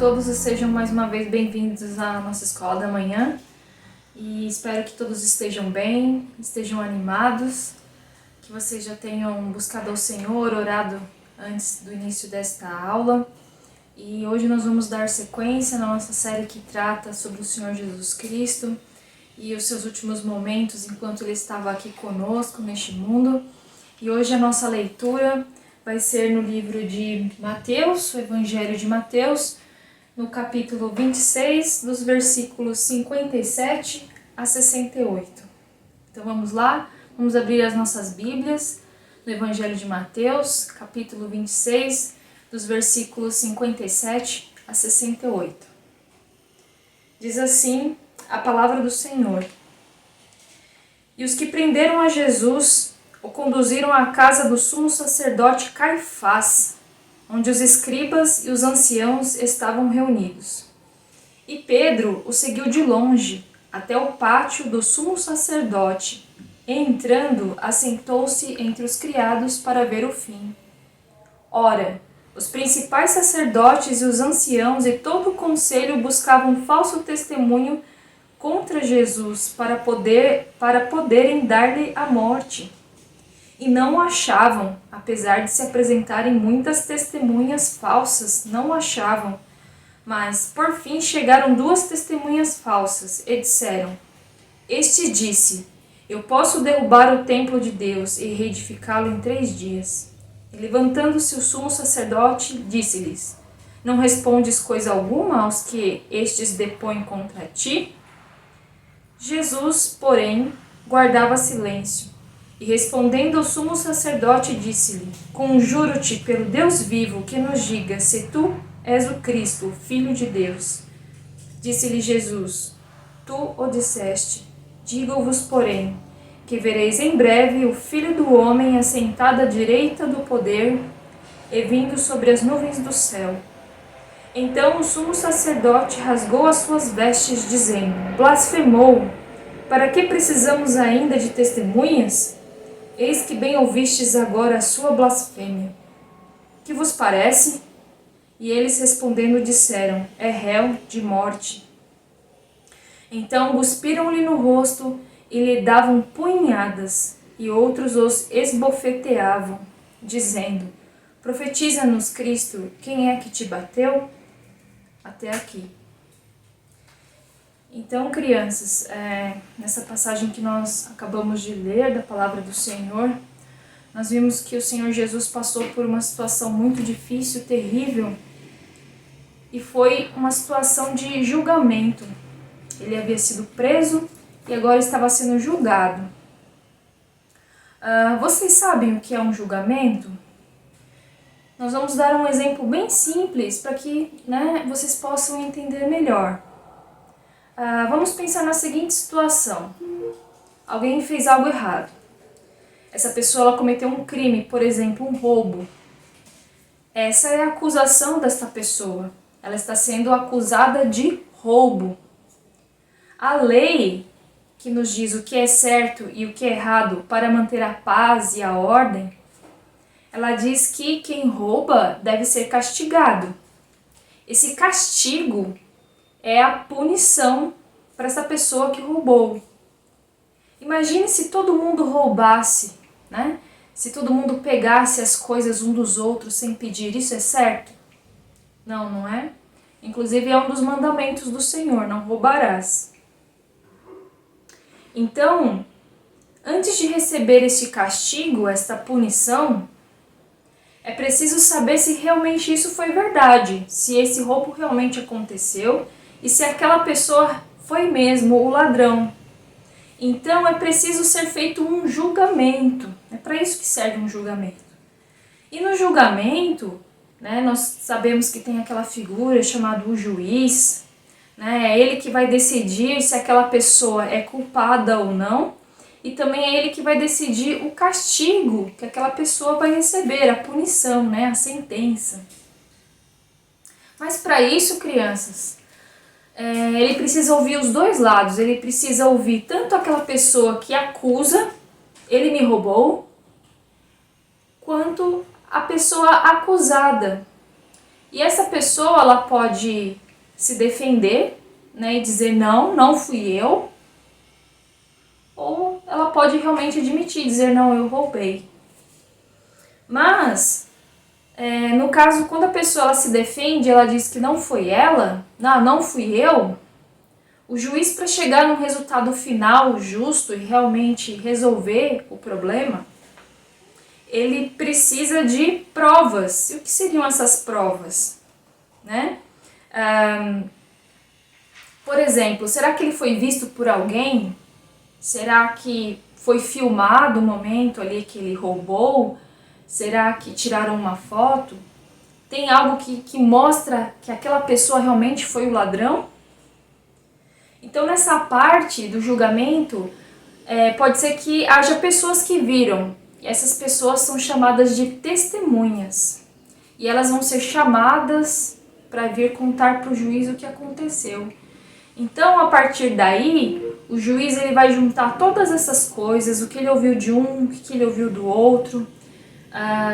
todos e sejam mais uma vez bem-vindos à nossa Escola da Manhã. E espero que todos estejam bem, estejam animados, que vocês já tenham buscado ao Senhor, orado antes do início desta aula. E hoje nós vamos dar sequência na nossa série que trata sobre o Senhor Jesus Cristo e os seus últimos momentos enquanto Ele estava aqui conosco neste mundo. E hoje a nossa leitura vai ser no livro de Mateus, o Evangelho de Mateus, no capítulo 26, dos versículos 57 a 68. Então vamos lá, vamos abrir as nossas Bíblias no Evangelho de Mateus, capítulo 26, dos versículos 57 a 68. Diz assim a palavra do Senhor: E os que prenderam a Jesus o conduziram à casa do sumo sacerdote Caifás, onde os escribas e os anciãos estavam reunidos. E Pedro o seguiu de longe, até o pátio do sumo sacerdote, e entrando, assentou-se entre os criados para ver o fim. Ora, os principais sacerdotes e os anciãos e todo o conselho buscavam falso testemunho contra Jesus para poderem dar-lhe a morte. E não o achavam, apesar de se apresentarem muitas testemunhas falsas, não o achavam. Mas, por fim, chegaram duas testemunhas falsas e disseram: Este disse: Eu posso derrubar o templo de Deus e reedificá-lo em 3 dias. E levantando-se o sumo sacerdote, disse-lhes: Não respondes coisa alguma aos que estes depõem contra ti? Jesus, porém, guardava silêncio. E respondendo ao sumo sacerdote, disse-lhe: Conjuro-te pelo Deus vivo que nos diga se tu és o Cristo, o Filho de Deus. Disse-lhe Jesus: Tu o disseste. Digo-vos, porém, que vereis em breve o Filho do Homem assentado à direita do poder e vindo sobre as nuvens do céu. Então o sumo sacerdote rasgou as suas vestes, dizendo: Blasfemou! Para que precisamos ainda de testemunhas? Eis que bem ouvistes agora a sua blasfêmia. Que vos parece? E eles respondendo disseram: É réu de morte. Então cuspiram-lhe no rosto e lhe davam punhadas, e outros os esbofeteavam, dizendo: Profetiza-nos, Cristo, quem é que te bateu? Até aqui. Então, crianças, nessa passagem que nós acabamos de ler da palavra do Senhor, nós vimos que o Senhor Jesus passou por uma situação muito difícil, terrível, e foi uma situação de julgamento. Ele havia sido preso e agora estava sendo julgado. Vocês sabem o que é um julgamento? Nós vamos dar um exemplo bem simples para que vocês possam entender melhor. Vamos pensar na seguinte situação. Alguém fez algo errado. Essa pessoa ela cometeu um crime, por exemplo, um roubo. Essa é a acusação desta pessoa. Ela está sendo acusada de roubo. A lei que nos diz o que é certo e o que é errado para manter a paz e a ordem, ela diz que quem rouba deve ser castigado. Esse castigo é a punição para essa pessoa que roubou. Imagine se todo mundo roubasse, Se todo mundo pegasse as coisas um dos outros sem pedir, isso é certo? Não, não é? Inclusive é um dos mandamentos do Senhor, não roubarás. Então, antes de receber este castigo, esta punição, é preciso saber se realmente isso foi verdade, se esse roubo realmente aconteceu e se aquela pessoa foi mesmo o ladrão. Então é preciso ser feito um julgamento. É para isso que serve um julgamento. E no julgamento, nós sabemos que tem aquela figura chamada o juiz. É ele que vai decidir se aquela pessoa é culpada ou não. E também é ele que vai decidir o castigo que aquela pessoa vai receber, a punição, a sentença. Mas para isso, crianças, ele precisa ouvir os dois lados. Ele precisa ouvir tanto aquela pessoa que acusa, ele me roubou, quanto a pessoa acusada. E essa pessoa, ela pode se defender, né, e dizer não, não fui eu. Ou ela pode realmente admitir, dizer não, eu roubei. Mas, no caso, quando a pessoa ela se defende, ela diz que não foi ela, não fui eu, o juiz, para chegar num resultado final justo e realmente resolver o problema, ele precisa de provas. E o que seriam essas provas? Né? Por exemplo, será que ele foi visto por alguém? Será que foi filmado o momento ali que ele roubou? Será que tiraram uma foto? Tem algo que mostra que aquela pessoa realmente foi o ladrão? Então, nessa parte do julgamento, pode ser que haja pessoas que viram. E essas pessoas são chamadas de testemunhas. E elas vão ser chamadas para vir contar para o juiz o que aconteceu. Então, a partir daí, o juiz ele vai juntar todas essas coisas, o que ele ouviu de um, o que ele ouviu do outro,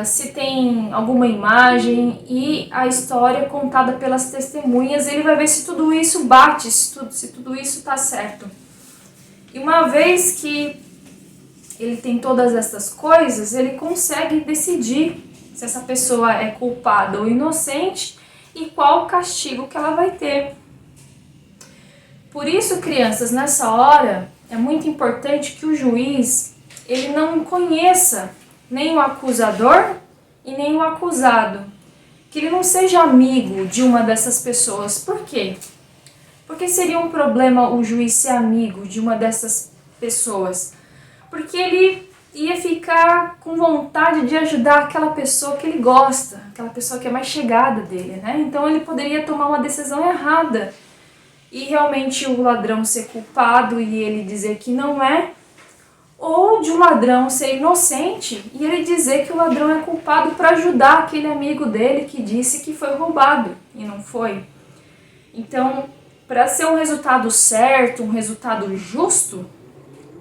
se tem alguma imagem e a história contada pelas testemunhas, ele vai ver se tudo isso bate, se tudo isso está certo. E uma vez que ele tem todas essas coisas, ele consegue decidir se essa pessoa é culpada ou inocente e qual o castigo que ela vai ter. Por isso, crianças, nessa hora é muito importante que o juiz ele não conheça nem o acusador e nem o acusado. Que ele não seja amigo de uma dessas pessoas. Por quê? Porque seria um problema o juiz ser amigo de uma dessas pessoas. Porque ele ia ficar com vontade de ajudar aquela pessoa que ele gosta, aquela pessoa que é mais chegada dele, né? Então ele poderia tomar uma decisão errada e realmente o ladrão ser culpado e ele dizer que não é, ou de um ladrão ser inocente e ele dizer que o ladrão é culpado para ajudar aquele amigo dele que disse que foi roubado e não foi. Então, para ser um resultado certo, um resultado justo,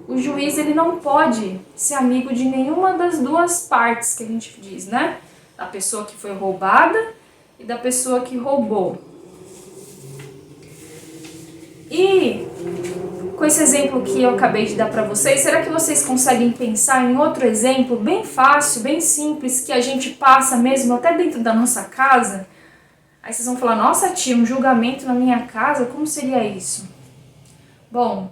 o juiz ele não pode ser amigo de nenhuma das duas partes que a gente diz, né? Da pessoa que foi roubada e da pessoa que roubou. E com esse exemplo que eu acabei de dar para vocês, será que vocês conseguem pensar em outro exemplo bem fácil, bem simples, que a gente passa mesmo até dentro da nossa casa? Aí vocês vão falar, nossa tia, um julgamento na minha casa, como seria isso? Bom,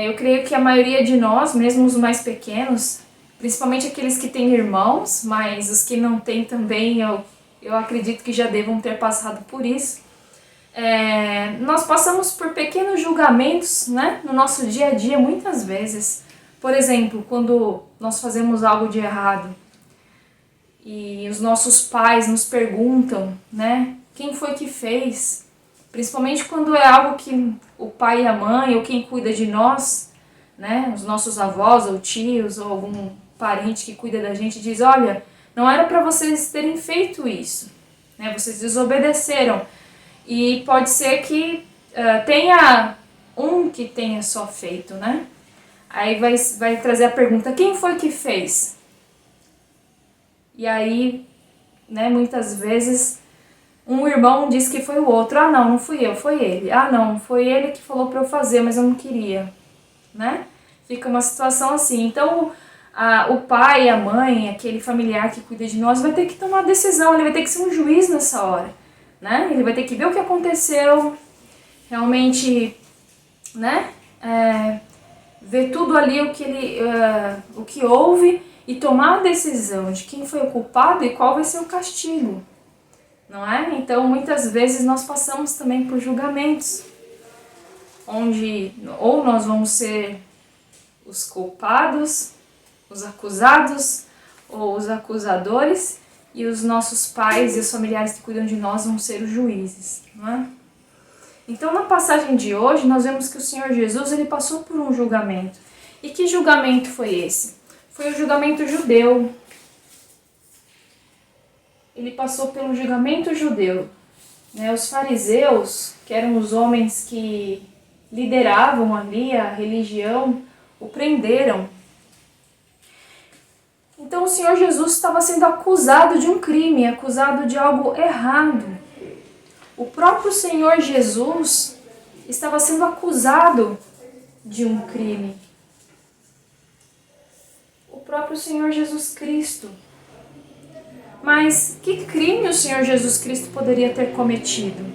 eu creio que a maioria de nós, mesmo os mais pequenos, principalmente aqueles que têm irmãos, mas os que não têm também, eu acredito que já devam ter passado por isso. Nós passamos por pequenos julgamentos, né, no nosso dia a dia, muitas vezes. Por exemplo, quando nós fazemos algo de errado e os nossos pais nos perguntam, né, quem foi que fez? Principalmente quando é algo que o pai e a mãe, ou quem cuida de nós, né, os nossos avós ou tios, ou algum parente que cuida da gente, diz, olha, não era para vocês terem feito isso, né, vocês desobedeceram. E pode ser que tenha um que tenha só feito, né? Aí vai trazer a pergunta, quem foi que fez? E aí, né, muitas vezes, um irmão diz que foi o outro. Ah, não fui eu, foi ele. Ah, não, foi ele que falou para eu fazer, mas eu não queria, né? Fica uma situação assim. Então, o pai, a mãe, aquele familiar que cuida de nós vai ter que tomar decisão, ele vai ter que ser um juiz nessa hora. Né? Ele vai ter que ver o que aconteceu, realmente, né? Ver tudo ali o que houve e tomar a decisão de quem foi o culpado e qual vai ser o castigo, não é? Então, muitas vezes nós passamos também por julgamentos, onde ou nós vamos ser os culpados, os acusados ou os acusadores, e os nossos pais e os familiares que cuidam de nós vão ser os juízes, não é? Então, na passagem de hoje, nós vemos que o Senhor Jesus ele passou por um julgamento. E que julgamento foi esse? Foi o julgamento judeu. Ele passou pelo julgamento judeu. Né? Os fariseus, que eram os homens que lideravam ali a religião, o prenderam. Então o Senhor Jesus estava sendo acusado de um crime, acusado de algo errado. O próprio Senhor Jesus estava sendo acusado de um crime. O próprio Senhor Jesus Cristo. Mas que crime o Senhor Jesus Cristo poderia ter cometido?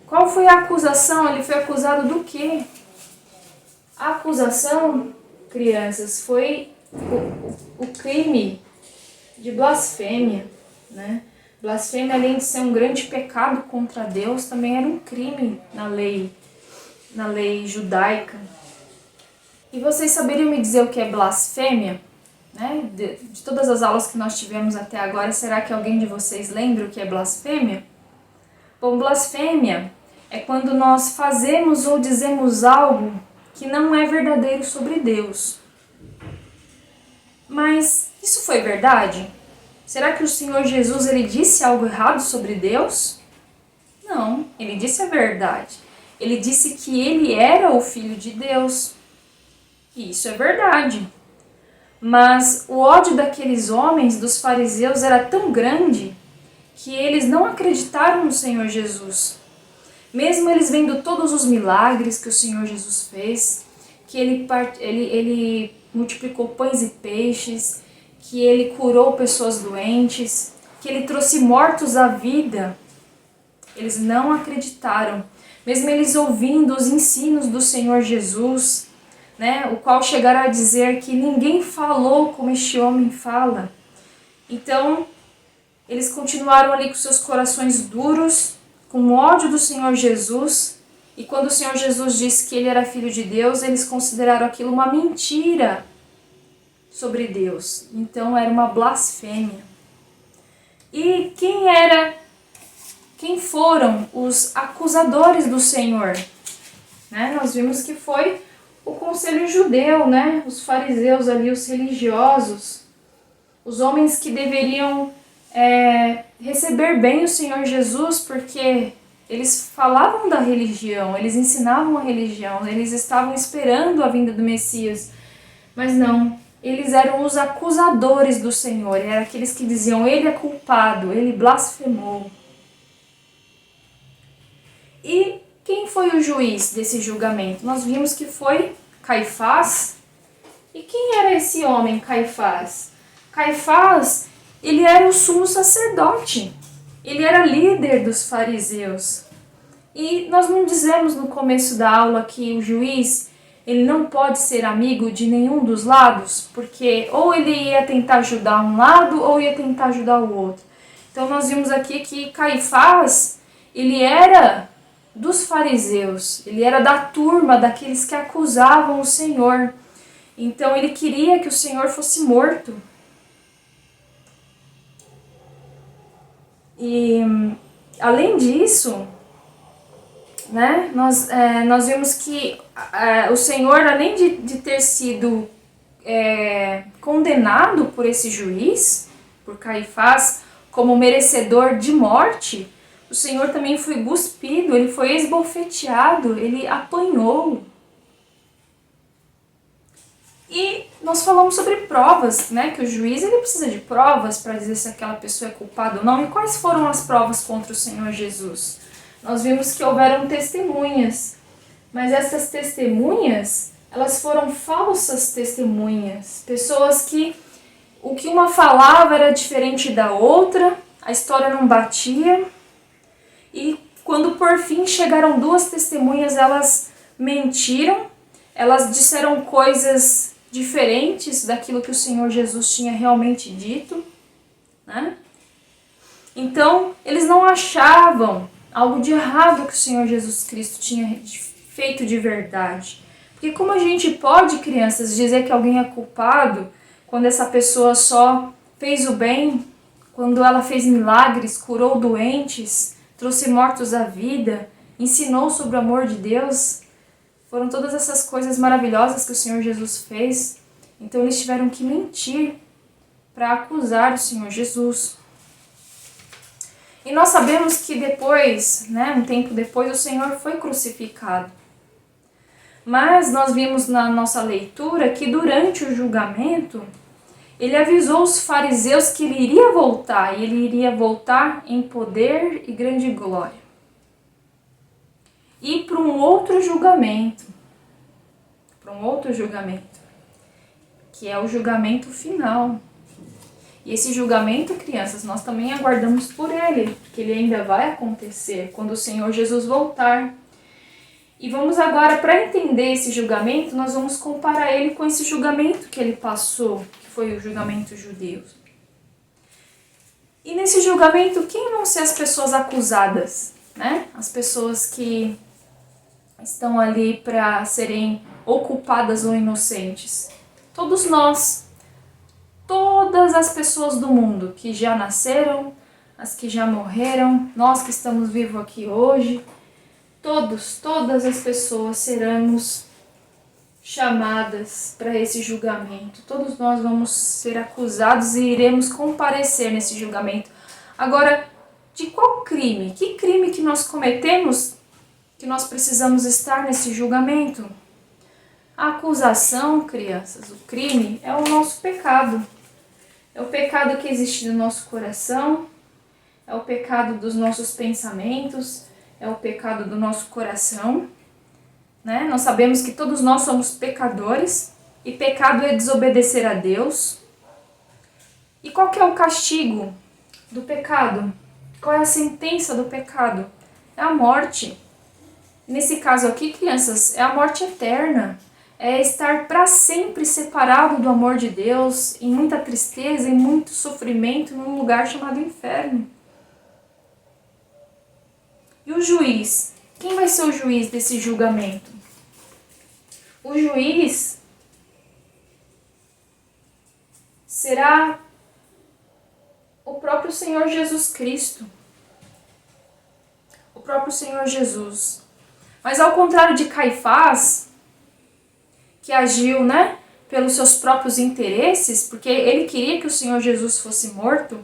Qual foi a acusação? Ele foi acusado do quê? A acusação, crianças, foi o crime de blasfêmia, né? Blasfêmia, além de ser um grande pecado contra Deus, também era um crime na lei judaica. E vocês saberiam me dizer o que é blasfêmia? Né? De todas as aulas que nós tivemos até agora, será que alguém de vocês lembra o que é blasfêmia? Bom, blasfêmia é quando nós fazemos ou dizemos algo que não é verdadeiro sobre Deus. Mas isso foi verdade? Será que o Senhor Jesus ele disse algo errado sobre Deus? Não, ele disse a verdade. Ele disse que ele era o Filho de Deus. E isso é verdade. Mas o ódio daqueles homens, dos fariseus, era tão grande que eles não acreditaram no Senhor Jesus. Mesmo eles vendo todos os milagres que o Senhor Jesus fez, que ele multiplicou pães e peixes, que ele curou pessoas doentes, que ele trouxe mortos à vida, eles não acreditaram. Mesmo eles ouvindo os ensinos do Senhor Jesus, né, o qual chegaram a dizer que ninguém falou como este homem fala. Então, eles continuaram ali com seus corações duros, com ódio do Senhor Jesus, e quando o Senhor Jesus disse que ele era filho de Deus, eles consideraram aquilo uma mentira sobre Deus. Então era uma blasfêmia. E quem foram os acusadores do Senhor? Né? Nós vimos que foi o conselho judeu, né? Os fariseus ali, os religiosos, os homens que deveriam receber bem o Senhor Jesus, porque eles falavam da religião, eles ensinavam a religião, eles estavam esperando a vinda do Messias, mas não, eles eram os acusadores do Senhor, eram aqueles que diziam, ele é culpado, ele blasfemou. E quem foi o juiz desse julgamento? Nós vimos que foi Caifás. E quem era esse homem, Caifás? Caifás, ele era o sumo sacerdote. Ele era líder dos fariseus. E nós não dizemos no começo da aula que o juiz ele não pode ser amigo de nenhum dos lados, porque ou ele ia tentar ajudar um lado ou ia tentar ajudar o outro. Então nós vimos aqui que Caifás, ele era dos fariseus, ele era da turma daqueles que acusavam o Senhor. Então ele queria que o Senhor fosse morto. E além disso, né, nós vimos que o Senhor, além de ter sido condenado por esse juiz, por Caifás, como merecedor de morte, o Senhor também foi cuspido, ele foi esbofeteado, ele apanhou. E nós falamos sobre provas, né? Que o juiz ele precisa de provas para dizer se aquela pessoa é culpada ou não. E quais foram as provas contra o Senhor Jesus? Nós vimos que houveram testemunhas, mas essas testemunhas, elas foram falsas testemunhas. Pessoas que o que uma falava era diferente da outra, a história não batia. E quando por fim chegaram duas testemunhas, elas mentiram, elas disseram coisas diferentes daquilo que o Senhor Jesus tinha realmente dito, né? Então, eles não achavam algo de errado que o Senhor Jesus Cristo tinha feito de verdade. Porque como a gente pode, crianças, dizer que alguém é culpado quando essa pessoa só fez o bem, quando ela fez milagres, curou doentes, trouxe mortos à vida, ensinou sobre o amor de Deus? Foram todas essas coisas maravilhosas que o Senhor Jesus fez. Então eles tiveram que mentir para acusar o Senhor Jesus. E nós sabemos que depois, né, um tempo depois, o Senhor foi crucificado. Mas nós vimos na nossa leitura que durante o julgamento, ele avisou os fariseus que ele iria voltar, e ele iria voltar em poder e grande glória. E para um outro julgamento, que é o julgamento final. E esse julgamento, crianças, nós também aguardamos por ele, que ele ainda vai acontecer quando o Senhor Jesus voltar. E vamos agora, para entender esse julgamento, nós vamos comparar ele com esse julgamento que ele passou, que foi o julgamento judeu. E nesse julgamento, quem vão ser as pessoas acusadas, né? As pessoas que estão ali para serem ou culpadas ou inocentes. Todos nós, todas as pessoas do mundo que já nasceram, as que já morreram, nós que estamos vivos aqui hoje, todas as pessoas seremos chamadas para esse julgamento. Todos nós vamos ser acusados e iremos comparecer nesse julgamento. Agora, de qual crime? Que crime que nós cometemos que nós precisamos estar nesse julgamento? A acusação, crianças, o crime é o nosso pecado. É o pecado que existe no nosso coração, é o pecado dos nossos pensamentos, é o pecado do nosso coração, né? Nós sabemos que todos nós somos pecadores e pecado é desobedecer a Deus. E qual que é o castigo do pecado? Qual é a sentença do pecado? É a morte. Nesse caso aqui, crianças, é a morte eterna. É estar para sempre separado do amor de Deus, em muita tristeza, em muito sofrimento, num lugar chamado inferno. E o juiz? Quem vai ser o juiz desse julgamento? O juiz será o próprio Senhor Jesus Cristo. O próprio Senhor Jesus. Mas ao contrário de Caifás, que agiu, né, pelos seus próprios interesses, porque ele queria que o Senhor Jesus fosse morto,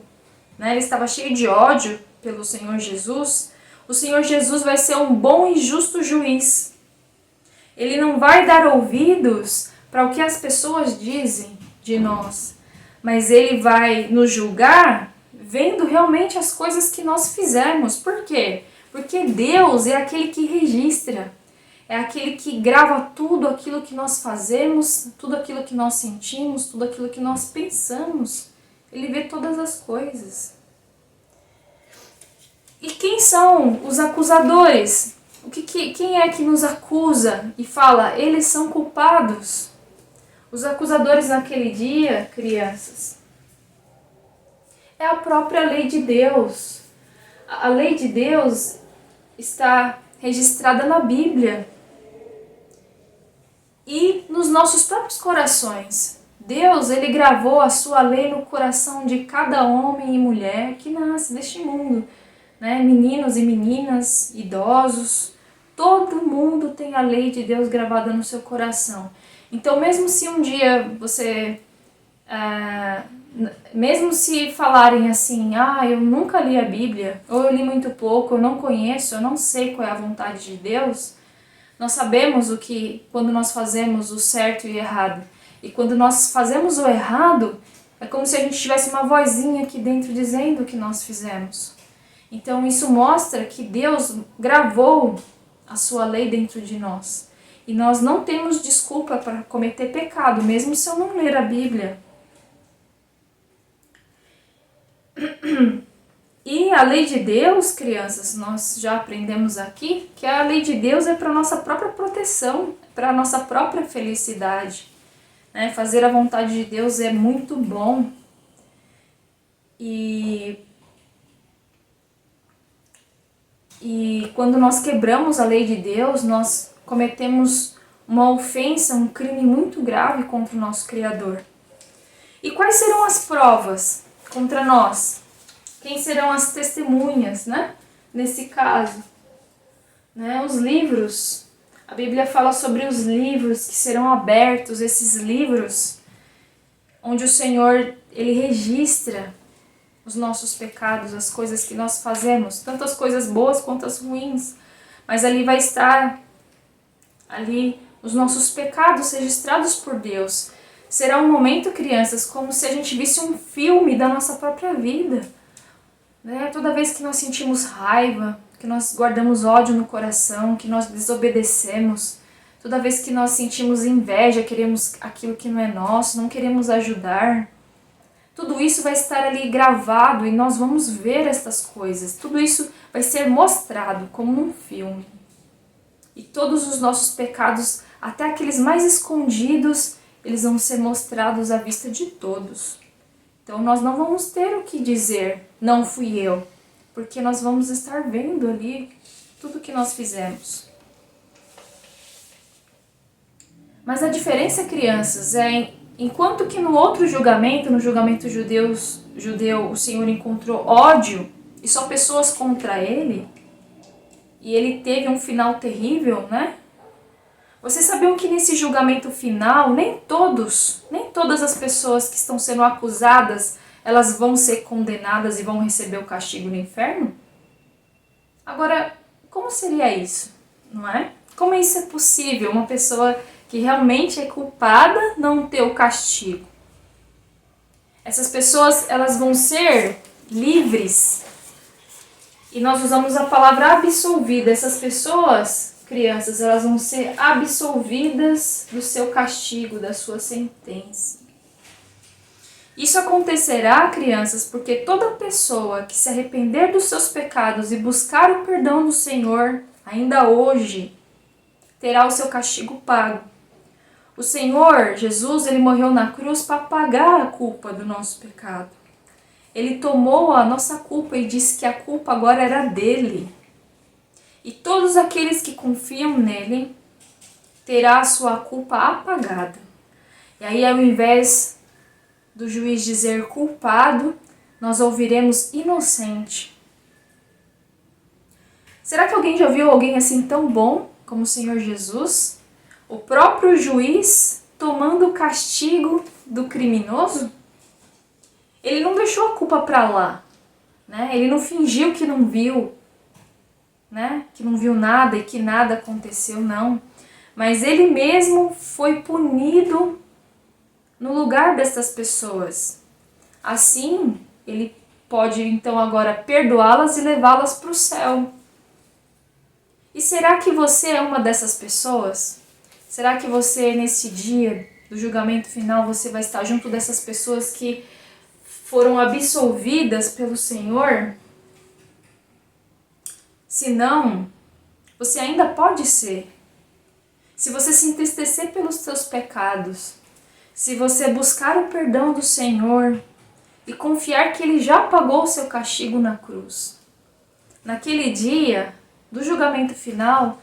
né, ele estava cheio de ódio pelo Senhor Jesus. O Senhor Jesus vai ser um bom e justo juiz. Ele não vai dar ouvidos para o que as pessoas dizem de nós, mas ele vai nos julgar vendo realmente as coisas que nós fizemos. Por quê? Porque Deus é aquele que registra, é aquele que grava tudo aquilo que nós fazemos, tudo aquilo que nós sentimos, tudo aquilo que nós pensamos. Ele vê todas as coisas. E quem são os acusadores? Quem é que nos acusa e fala, eles são culpados? Os acusadores naquele dia, crianças, é a própria lei de Deus. A lei de Deus está registrada na Bíblia e nos nossos próprios corações. Deus, ele gravou a sua lei no coração de cada homem e mulher que nasce deste mundo. Né? Meninos e meninas, idosos, todo mundo tem a lei de Deus gravada no seu coração. Então, mesmo se um dia você, mesmo se falarem assim, eu nunca li a Bíblia, ou eu li muito pouco, eu não conheço, eu não sei qual é a vontade de Deus, nós sabemos quando nós fazemos o certo e o errado. E quando nós fazemos o errado, é como se a gente tivesse uma vozinha aqui dentro dizendo o que nós fizemos. Então isso mostra que Deus gravou a sua lei dentro de nós. E nós não temos desculpa para cometer pecado, mesmo se eu não ler a Bíblia. E a lei de Deus, crianças, nós já aprendemos aqui que a lei de Deus é para a nossa própria proteção, para a nossa própria felicidade. Né? Fazer a vontade de Deus é muito bom. E quando nós quebramos a lei de Deus, nós cometemos uma ofensa, um crime muito grave contra o nosso Criador. E quais serão as provas contra nós? Quem serão as testemunhas, né? Nesse caso? Né? Os livros. A Bíblia fala sobre os livros que serão abertos, esses livros onde o Senhor, ele registra os nossos pecados, as coisas que nós fazemos, tanto as coisas boas quanto as ruins. Mas ali vai estar os nossos pecados registrados por Deus. Será um momento, crianças, como se a gente visse um filme da nossa própria vida. Né? Toda vez que nós sentimos raiva, que nós guardamos ódio no coração, que nós desobedecemos, toda vez que nós sentimos inveja, queremos aquilo que não é nosso, não queremos ajudar, tudo isso vai estar ali gravado e nós vamos ver estas coisas. Tudo isso vai ser mostrado como num filme. E todos os nossos pecados, até aqueles mais escondidos, eles vão ser mostrados à vista de todos. Então nós não vamos ter o que dizer, não fui eu, porque nós vamos estar vendo ali tudo que nós fizemos. Mas a diferença, crianças, enquanto que no outro julgamento, no julgamento judeu, o Senhor encontrou ódio e só pessoas contra ele, e ele teve um final terrível, né? Vocês sabiam que nesse julgamento final, nem todas as pessoas que estão sendo acusadas, elas vão ser condenadas e vão receber o castigo no inferno? Agora, como seria isso, não é? Como isso é possível, uma pessoa que realmente é culpada não ter o castigo? Essas pessoas, elas vão ser livres. E nós usamos a palavra absolvida. Essas pessoas, crianças, elas vão ser absolvidas do seu castigo, da sua sentença. Isso acontecerá, crianças, porque toda pessoa que se arrepender dos seus pecados e buscar o perdão do Senhor, ainda hoje, terá o seu castigo pago. O Senhor, Jesus, ele morreu na cruz para pagar a culpa do nosso pecado. Ele tomou a nossa culpa e disse que a culpa agora era dele. E todos aqueles que confiam nele terá a sua culpa apagada. E aí, ao invés do juiz dizer culpado, nós ouviremos inocente. Será que alguém já viu alguém assim tão bom como o Senhor Jesus? O próprio juiz tomando o castigo do criminoso? Ele não deixou a culpa para lá, né? Ele não fingiu que não viu, né? Que não viu nada e que nada aconteceu, não. Mas ele mesmo foi punido no lugar dessas pessoas. Assim, ele pode então agora perdoá-las e levá-las para o céu. E será que você é uma dessas pessoas? Será que você, nesse dia do julgamento final, você vai estar junto dessas pessoas que foram absolvidas pelo Senhor? Se não, você ainda pode ser. Se você se entristecer pelos seus pecados, se você buscar o perdão do Senhor e confiar que Ele já pagou o seu castigo na cruz. Naquele dia do julgamento final,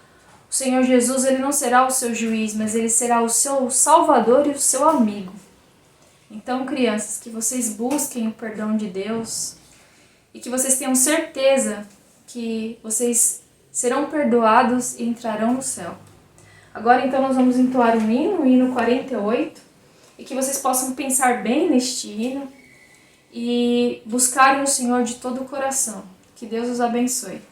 o Senhor Jesus, ele não será o seu juiz, mas ele será o seu salvador e o seu amigo. Então, crianças, que vocês busquem o perdão de Deus e que vocês tenham certeza que vocês serão perdoados e entrarão no céu. Agora, então, nós vamos entoar o hino 48, e que vocês possam pensar bem neste hino e buscarem o Senhor de todo o coração. Que Deus os abençoe.